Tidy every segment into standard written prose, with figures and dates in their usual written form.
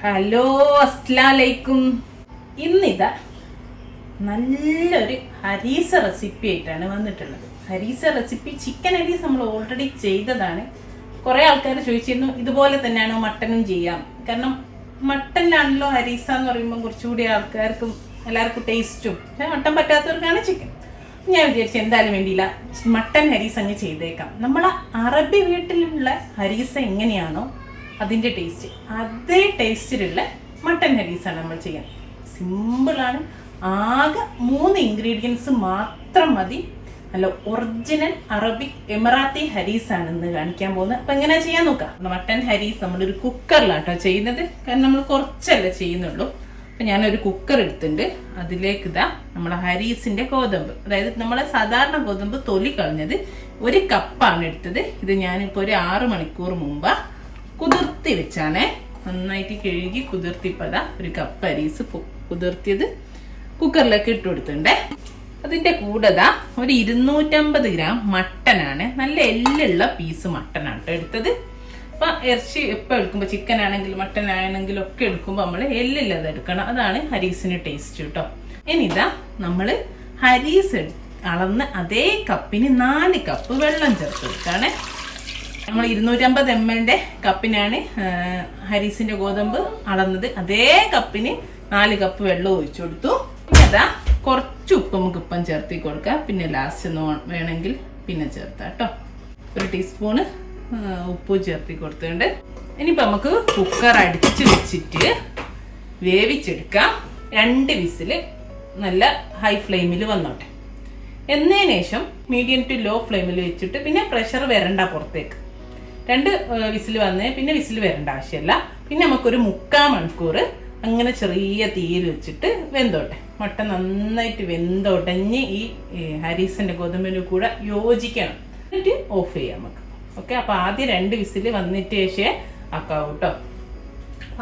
Hello, അസ്സലാമലൈക്കും. ഇന്നിതാ നല്ലൊരു ഹരീസ റെസിപ്പി ആയിട്ടാണ് വന്നിട്ടുള്ളത്. ഹരീസ റെസിപ്പി ചിക്കൻ ഹരീസ് നമ്മൾ ഓൾറെഡി ചെയ്തതാണ്. കുറേ ആൾക്കാർ ചോദിച്ചിരുന്നു ഇതുപോലെ തന്നെയാണോ മട്ടനും ചെയ്യാം. കാരണം മട്ടനിലാണല്ലോ ഹരീസ എന്ന് പറയുമ്പോൾ കുറച്ചുകൂടി ആൾക്കാർക്കും എല്ലാവർക്കും ടേസ്റ്റും. മട്ടൻ പറ്റാത്തവർക്കാണ് ചിക്കൻ. ഞാൻ വിചാരിച്ചു എന്തായാലും വേണ്ടിയില്ല, മട്ടൻ ഹരീസ് അങ്ങ് ചെയ്തേക്കാം. നമ്മളെ അറബി വീട്ടിലുള്ള ഹരീസ എങ്ങനെയാണോ അതിൻ്റെ ടേസ്റ്റ്, അതേ ടേസ്റ്റിലുള്ള മട്ടൻ ഹരീസാണ് നമ്മൾ ചെയ്യാൻ. സിമ്പിളാണ്. ആകെ 3 ഇൻഗ്രീഡിയൻസ് മാത്രം മതി. നല്ല ഒറിജിനൽ അറബിക് എമിറാത്തി ഹരീസാണ് ഇന്ന് കാണിക്കാൻ പോകുന്നത്. അപ്പം എങ്ങനെയാ ചെയ്യാൻ നോക്കാം. മട്ടൻ ഹരീസ് നമ്മളൊരു കുക്കറിലാട്ടോ ചെയ്യുന്നത്, കാരണം നമ്മൾ കുറച്ചല്ലേ ചെയ്യുന്നുള്ളൂ. അപ്പം ഞാനൊരു കുക്കർ എടുത്തിട്ടുണ്ട്. അതിലേക്ക് ഇതാ നമ്മളെ ഹരീസിൻ്റെ ഗോതമ്പ്, അതായത് നമ്മളെ സാധാരണ ഗോതമ്പ് തൊലി കളഞ്ഞത് 1 കപ്പാണ് എടുത്തത്. ഇത് ഞാനിപ്പോൾ ഒരു 6 മണിക്കൂർ മുമ്പ് കുതിർത്തി വെച്ചാണേ. നന്നായിട്ട് കഴുകി കുതിർത്തിപ്പതാ 1 കപ്പ് ഹരീസ് കുതിർത്തിയത് കുക്കറിലേക്ക് ഇട്ട് കൊടുത്തിട്ടുണ്ടേ. അതിൻ്റെ കൂടെ ഒരു 250 ഗ്രാം മട്ടനാണ്, നല്ല എല്ലുള്ള പീസ് മട്ടനാണ് എടുത്തത്. അപ്പം ഇറച്ചി എപ്പോൾ എടുക്കുമ്പോൾ ചിക്കൻ ആണെങ്കിലും മട്ടൻ ആണെങ്കിലും ഒക്കെ എടുക്കുമ്പോൾ നമ്മൾ എല്ലില്ലത് എടുക്കണം. അതാണ് ഹരീസിന് ടേസ്റ്റ് കേട്ടോ. ഇനിതാ നമ്മൾ ഹരീസ് അളന്ന് അതേ കപ്പിന് 4 കപ്പ് വെള്ളം ചേർത്ത് കൊടുക്കാണ്. നമ്മൾ 250 ml കപ്പിനാണ് ഹരീസിന്റെ ഗോതമ്പ് അളന്നത്. അതേ കപ്പിന് 4 കപ്പ് വെള്ളം ഒഴിച്ചു കൊടുത്തു. പിന്നെ അതാ കുറച്ച് ഉപ്പ് നമുക്ക് ഇപ്പം ചേർത്തി കൊടുക്കാം. പിന്നെ ലാസ്റ്റ് വേണമെങ്കിൽ പിന്നെ ചേർത്താം കേട്ടോ. 1 ടീസ്പൂണ് ഉപ്പ് ചേർത്തി കൊടുത്തിട്ടുണ്ട്. ഇനിയിപ്പോൾ നമുക്ക് കുക്കർ അടിച്ച് വെച്ചിട്ട് വേവിച്ചെടുക്കാം. 2 വിസിൽ നല്ല ഹൈ ഫ്ലെയിമിൽ വന്നോട്ടെ. എന്നതിന് ശേഷം മീഡിയം ടു ലോ ഫ്ലെയിമിൽ വെച്ചിട്ട് പിന്നെ പ്രഷർ വരണ്ട പുറത്തേക്ക്. 2 വിസിൽ വന്ന് പിന്നെ വിസിൽ വരേണ്ട ആവശ്യമില്ല. പിന്നെ നമുക്കൊരു 3/4 മണിക്കൂർ അങ്ങനെ ചെറിയ തീയിൽ വെച്ചിട്ട് വെന്തോട്ടെ. മട്ടൻ നന്നായിട്ട് വെന്തോട്ടഞ്ഞ് ഈ ഹരീസിന്റെ ഗോതമ്പിൻ്റെ കൂടെ യോജിക്കണം. എന്നിട്ട് ഓഫ് ചെയ്യാം നമുക്ക്. ഓക്കെ, അപ്പോൾ ആദ്യം 2 വിസിൽ വന്നിട്ട് ശേഷമേ ആക്കാവൂ കേട്ടോ.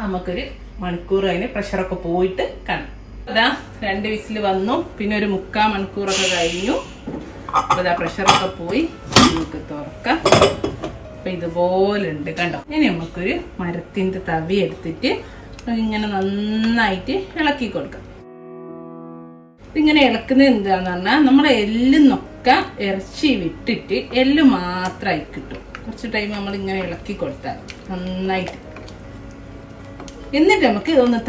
നമുക്കൊരു മണിക്കൂർ അതിന് പ്രഷറൊക്കെ പോയിട്ട് കാണാം. അതാ 2 വിസിൽ വന്നു. പിന്നെ ഒരു 3/4 മണിക്കൂറൊക്കെ കഴിഞ്ഞു. അപ്പോൾ അതാ പ്രഷറൊക്കെ പോയി. നമുക്ക് തുറക്കാം. അപ്പം ഇതുപോലെ ഉണ്ട് കണ്ടോ. ഇനി നമുക്കൊരു മരത്തിൻ്റെ തവി എടുത്തിട്ട് ഇങ്ങനെ നന്നായിട്ട് ഇളക്കി കൊടുക്കാം. ഇങ്ങനെ ഇളക്കുന്നത് എന്താന്ന് പറഞ്ഞാൽ നമ്മളെ എല്ലിന്നൊക്കെ ഇറച്ചി വിട്ടിട്ട് എല്ല് മാത്രമായി കിട്ടും. കുറച്ച് ടൈം നമ്മൾ ഇങ്ങനെ ഇളക്കി കൊടുത്താൽ നന്നായിട്ട്. എന്നിട്ട് നമുക്ക് ഇതൊന്ന്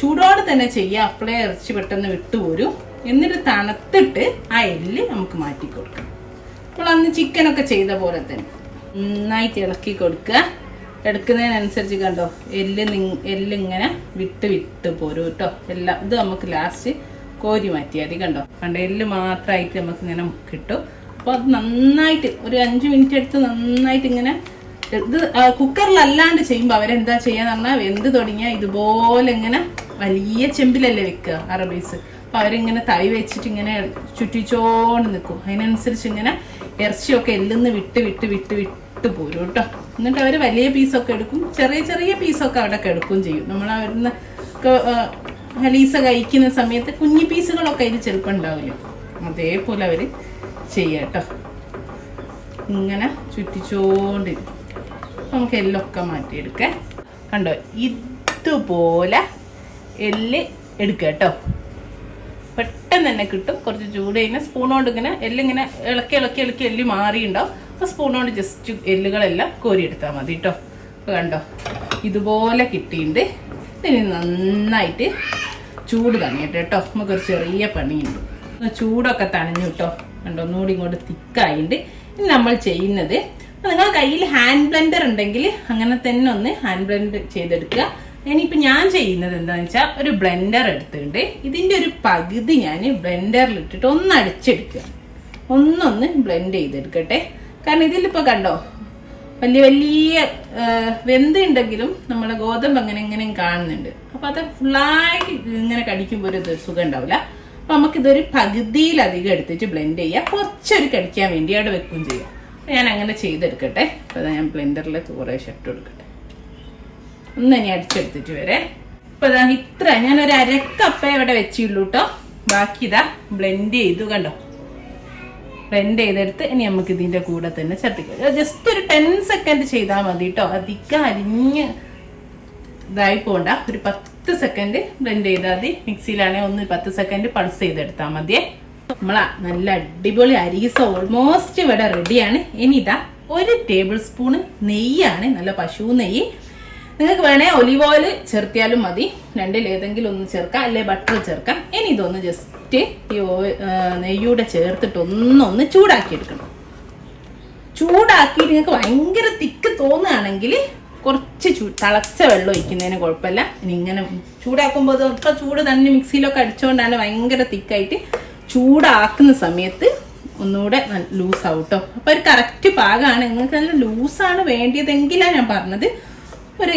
ചൂടോടെ തന്നെ ചെയ്യാം. അപ്പോഴേ ഇറച്ചി പെട്ടെന്ന് വിട്ടുപോരും. എന്നിട്ട് തണുത്തിട്ട് ആ എല്ല് നമുക്ക് മാറ്റി കൊടുക്കാം. അപ്പോൾ അന്ന് ചിക്കനൊക്കെ ചെയ്ത പോലെ തന്നെ നന്നായിട്ട് ഇളക്കി കൊടുക്കുക. എടുക്കുന്നതിനനുസരിച്ച് കണ്ടോ എല്ലിങ്ങനെ വിട്ട് പോരും കേട്ടോ. എല്ലാം ഇത് നമുക്ക് ലാസ്റ്റ് കോരി മാറ്റിയാൽ മതി. കണ്ടോ എല്ല് മാത്രമായിട്ട് നമുക്ക് ഇങ്ങനെ കിട്ടും. അപ്പോൾ അത് നന്നായിട്ട് ഒരു 5 മിനിറ്റ് എടുത്ത് നന്നായിട്ട് ഇങ്ങനെ ഇത് കുക്കറിലല്ലാണ്ട് ചെയ്യുമ്പോൾ അവരെന്താ ചെയ്യാന്ന് പറഞ്ഞാൽ വെന്ത് തുടങ്ങിയാൽ ഇതുപോലെ ഇങ്ങനെ വലിയ ചെമ്പിലല്ലേ വെക്കുക അറബീസ്. അപ്പോൾ അവരിങ്ങനെ തൈ വെച്ചിട്ട് ഇങ്ങനെ ചുറ്റിച്ചോണ്ട് നിൽക്കും. അതിനനുസരിച്ച് ഇങ്ങനെ ഇറച്ചിയൊക്കെ എല്ലിന്ന് വിട്ട് പോരും കേട്ടോ. എന്നിട്ട് അവർ വലിയ പീസൊക്കെ എടുക്കും, ചെറിയ പീസൊക്കെ അവിടെ എടുക്കുകയും ചെയ്യും. നമ്മൾ അവിടുന്ന് ഹലീസ കഴിക്കുന്ന സമയത്ത് കുഞ്ഞു പീസുകളൊക്കെ അതിൽ ചിലപ്പോൾ ഉണ്ടാവില്ല. അതേപോലെ അവർ ചെയ്യാം കേട്ടോ. ഇങ്ങനെ ചുറ്റിച്ചോണ്ടിരിക്കും. നമുക്ക് എല്ലൊക്കെ മാറ്റിയെടുക്കാം. കണ്ടോ ഇതുപോലെ എല്ല് എടുക്കുക കേട്ടോ. പെട്ടെന്ന് തന്നെ കിട്ടും. കുറച്ച് ചൂട് കഴിഞ്ഞാൽ സ്പൂൺ കൊണ്ട് ഇങ്ങനെ എല്ലിങ്ങനെ ഇളക്കി എല്ല് മാറിയിട്ടുണ്ടാവും. അപ്പോൾ സ്പൂൺ കൊണ്ട് ജസ്റ്റ് എല്ലുകളെല്ലാം കോരിയെടുത്താൽ മതി കേട്ടോ. അപ്പോൾ കണ്ടോ ഇതുപോലെ കിട്ടിയിട്ടുണ്ട്. ഇനി നന്നായിട്ട് ചൂട് തണിയിട്ട് കേട്ടോ. നമുക്കൊരു ചെറിയ പണിയുണ്ട്. ചൂടൊക്കെ തണഞ്ഞു കേട്ടോ. കണ്ടോ ഒന്നുകൂടി ഇങ്ങോട്ട് തിക്കായിട്ട്. ഇനി നമ്മൾ ചെയ്യുന്നത്, നിങ്ങൾ കയ്യിൽ ഹാൻഡ് ബ്ലെൻഡർ ഉണ്ടെങ്കിൽ അങ്ങനെ തന്നെ ഒന്ന് ഹാൻഡ് ബ്ലെൻഡ് ചെയ്തെടുക്കുക. ഇനിയിപ്പോൾ ഞാൻ ചെയ്യുന്നത് എന്താണെന്ന് വെച്ചാൽ ഒരു ബ്ലെൻഡർ എടുത്തിട്ടുണ്ട്. ഇതിൻ്റെ ഒരു പകുതി ഞാൻ ബ്ലെൻഡറിലിട്ടിട്ട് ഒന്ന് അടിച്ചെടുക്കുക. ഒന്നൊന്ന് ബ്ലെൻഡ് ചെയ്തെടുക്കട്ടെ. കാരണം ഇതിലിപ്പോൾ കണ്ടോ വലിയ വെന്തുണ്ടെങ്കിലും നമ്മളെ ഗോതമ്പ് എങ്ങനെയും കാണുന്നുണ്ട്. അപ്പോൾ അത് ഫുള്ളായിട്ട് ഇങ്ങനെ കടിക്കുമ്പോൾ ഒരു സുഖം ഉണ്ടാവില്ല. അപ്പോൾ നമുക്കിതൊരു പകുതിയിലധികം എടുത്തിട്ട് ബ്ലെൻഡ് ചെയ്യുക. കുറച്ചൊരു കടിക്കാൻ വേണ്ടി അവിടെ വെക്കുകയും ചെയ്യാം. അപ്പോൾ ഞാൻ അങ്ങനെ ചെയ്തെടുക്കട്ടെ. അപ്പോൾ ഞാൻ ബ്ലെൻഡറിലേക്ക് കുറേ ഷർട്ട് കൊടുക്കട്ടെ. ഒന്ന് ഇനി അടിച്ചെടുത്തിട്ട് വരെ. ഇപ്പോൾ ഇതാ ഇത്ര ഞാനൊരു 1/2 കപ്പേ ഇവിടെ വെച്ചുള്ളൂ കേട്ടോ. ബാക്കി ഇതാ ബ്ലെൻഡ് ചെയ്തു കണ്ടോ. ബ്ലെൻഡ് ചെയ്തെടുത്ത് ഇനി നമുക്ക് ഇതിൻ്റെ കൂടെ തന്നെ ചേർത്തിക്കാം. ജസ്റ്റ് ഒരു 10 സെക്കൻഡ് ചെയ്താൽ മതി കേട്ടോ. അധികം അരിഞ്ഞ് ഇതായി പോണ്ട. ഒരു 10 സെക്കൻഡ് ബ്ലെൻഡ് ചെയ്താൽ മതി. മിക്സിയിലാണെങ്കിൽ ഒന്ന് 10 സെക്കൻഡ് പൾസ് ചെയ്തെടുത്താൽ മതിയേ. നമ്മളാ നല്ല അടിപൊളി ഹരീസ ഓൾമോസ്റ്റ് ഇവിടെ റെഡിയാണ്. ഇനി ഇതാ 1 ടേബിൾ സ്പൂണ് നെയ്യാണ്, നല്ല പശു നെയ്യ്. നിങ്ങൾക്ക് വേണേ ഒലിവ് ഓയിൽ ചേർത്തിയാലും മതി, രണ്ടിൽ ഏതെങ്കിലും ഒന്ന് ചേർക്കാം, അല്ലെ ബട്ടർ ചേർക്കാം. ഇനി ഇതൊന്ന് ജസ്റ്റ് ഈ നെയ്യൂടെ ചേർത്തിട്ട് ഒന്നൊന്ന് ചൂടാക്കി എടുക്കണം. ചൂടാക്കി നിങ്ങൾക്ക് ഭയങ്കര തിക്ക് തോന്നുകയാണെങ്കിൽ കുറച്ച് തിളച്ച വെള്ളം ഒഴിക്കുന്നതിന് കുഴപ്പമില്ല. ഇനി ഇങ്ങനെ ചൂടാക്കുമ്പോൾ ഇപ്പൊ ചൂട് തന്നെ മിക്സിയിലൊക്കെ അടിച്ചുകൊണ്ടാണ് ഭയങ്കര തിക്കായിട്ട്. ചൂടാക്കുന്ന സമയത്ത് ഒന്നുകൂടെ ലൂസാവും കേട്ടോ. അപ്പൊ ഒരു കറക്റ്റ് പാകമാണ്. നിങ്ങൾക്ക് നല്ല ലൂസാണ് വേണ്ടിയതെങ്കിലാണ് ഞാൻ പറഞ്ഞത്. ഒരു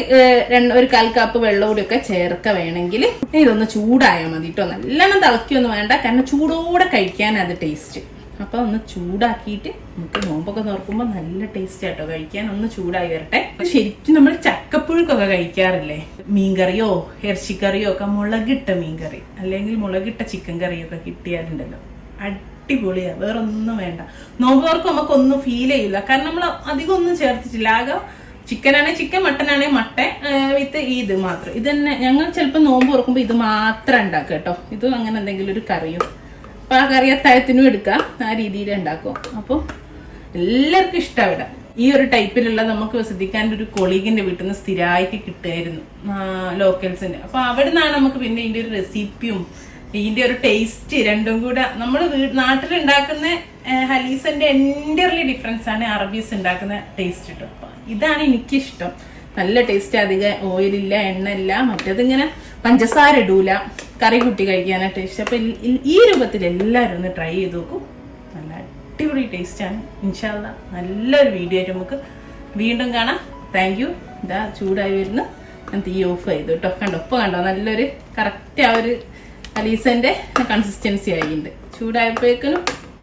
1/4 കപ്പ് വെള്ളം കൂടിയൊക്കെ ചേർക്ക വേണമെങ്കിൽ. ഇതൊന്ന് ചൂടായാൽ മതി കേട്ടോ. നല്ലോണം തിളക്കിയൊന്നും വേണ്ട, കാരണം ചൂടോടെ കഴിക്കാൻ അത് ടേസ്റ്റ്. അപ്പൊ ഒന്ന് ചൂടാക്കിയിട്ട് നമുക്ക് നോമ്പൊക്കെ നോക്കുമ്പോൾ നല്ല ടേസ്റ്റ് ആട്ടോ കഴിക്കാൻ. ഒന്ന് ചൂടായി വരട്ടെ. ശരിക്കും നമ്മൾ ചക്കപ്പുഴുക്കൊക്കെ കഴിക്കാറില്ലേ, മീൻകറിയോ ഇറച്ചിക്കറിയോ ഒക്കെ, മുളകിട്ട മീൻകറി അല്ലെങ്കിൽ മുളകിട്ട ചിക്കൻ കറിയൊക്കെ കിട്ടിയാലുണ്ടല്ലോ അടിപൊളിയാ. വേറെ ഒന്നും വേണ്ട. നോമ്പ് തുറക്കും നമുക്കൊന്നും ഫീൽ ചെയ്യില്ല, കാരണം നമ്മൾ അധികം ഒന്നും ചേർത്തിട്ടില്ല. ആകെ ചിക്കനാണെങ്കിൽ ചിക്കൻ, മട്ടനാണെങ്കിൽ മട്ടൻ വിത്ത് ഇത് മാത്രം. ഇത് തന്നെ ഞങ്ങൾ ചിലപ്പോൾ നോമ്പ് തുറക്കുമ്പോൾ ഇത് മാത്രം ഉണ്ടാക്കുക കേട്ടോ. ഇതും അങ്ങനെ എന്തെങ്കിലും ഒരു കറിയോ, അപ്പൊ ആ കറി അത്താഴത്തിനും എടുക്കാം, ആ രീതിയിൽ ഉണ്ടാക്കും. അപ്പോൾ എല്ലാവർക്കും ഇഷ്ടം ഇവിടെ. ഈ ഒരു ടൈപ്പിലുള്ള നമുക്ക് ശ്രദ്ധിക്കാൻ ഒരു കൊളീഗിന്റെ വീട്ടിൽ നിന്ന് സ്ഥിരമായിട്ട് കിട്ടുമായിരുന്നു, ലോക്കൽസിന്റെ. അപ്പൊ അവിടെ നിന്നാണ് നമുക്ക് പിന്നെ ഇതിന്റെ ഒരു റെസിപ്പിയും ഇതിന്റെ ഒരു ടേസ്റ്റ് രണ്ടും കൂടെ. നമ്മൾ നാട്ടിൽ ഉണ്ടാക്കുന്ന ഹലീസന്റെ എൻ്റർലി ഡിഫറൻസ് ആണ് അറബീസ് ഉണ്ടാക്കുന്ന ടേസ്റ്റ് കിട്ടും. അപ്പൊ ഇതാണ് എനിക്കിഷ്ടം. നല്ല ടേസ്റ്റ്, അധികം ഓയിലില്ല, എണ്ണ ഇല്ല. മറ്റേതിങ്ങനെ പഞ്ചസാര ഇടൂല, കറി കൂട്ടി കഴിക്കാനായിട്ട് ഇഷ്ടം. അപ്പൊ ഈ രൂപത്തിൽ എല്ലാവരും ഒന്ന് ട്രൈ ചെയ്ത് നോക്കും. നല്ല അടിപൊളി ടേസ്റ്റാണ്. ഇൻഷാ അല്ലാ നല്ലൊരു വീഡിയോ ആയിട്ട് നമുക്ക് വീണ്ടും കാണാം. Thank you. ഇതാ ചൂടായി വരുന്നു. ഞാൻ തീ ഓഫ് ചെയ്തു കേട്ടോ. കണ്ടോ, ഇപ്പൊ കണ്ടോ നല്ലൊരു കറക്റ്റ് ആ ഒരു ഹലീസന്റെ കൺസിസ്റ്റൻസി ആയിട്ടുണ്ട്. ചൂടായപ്പോഴേക്കും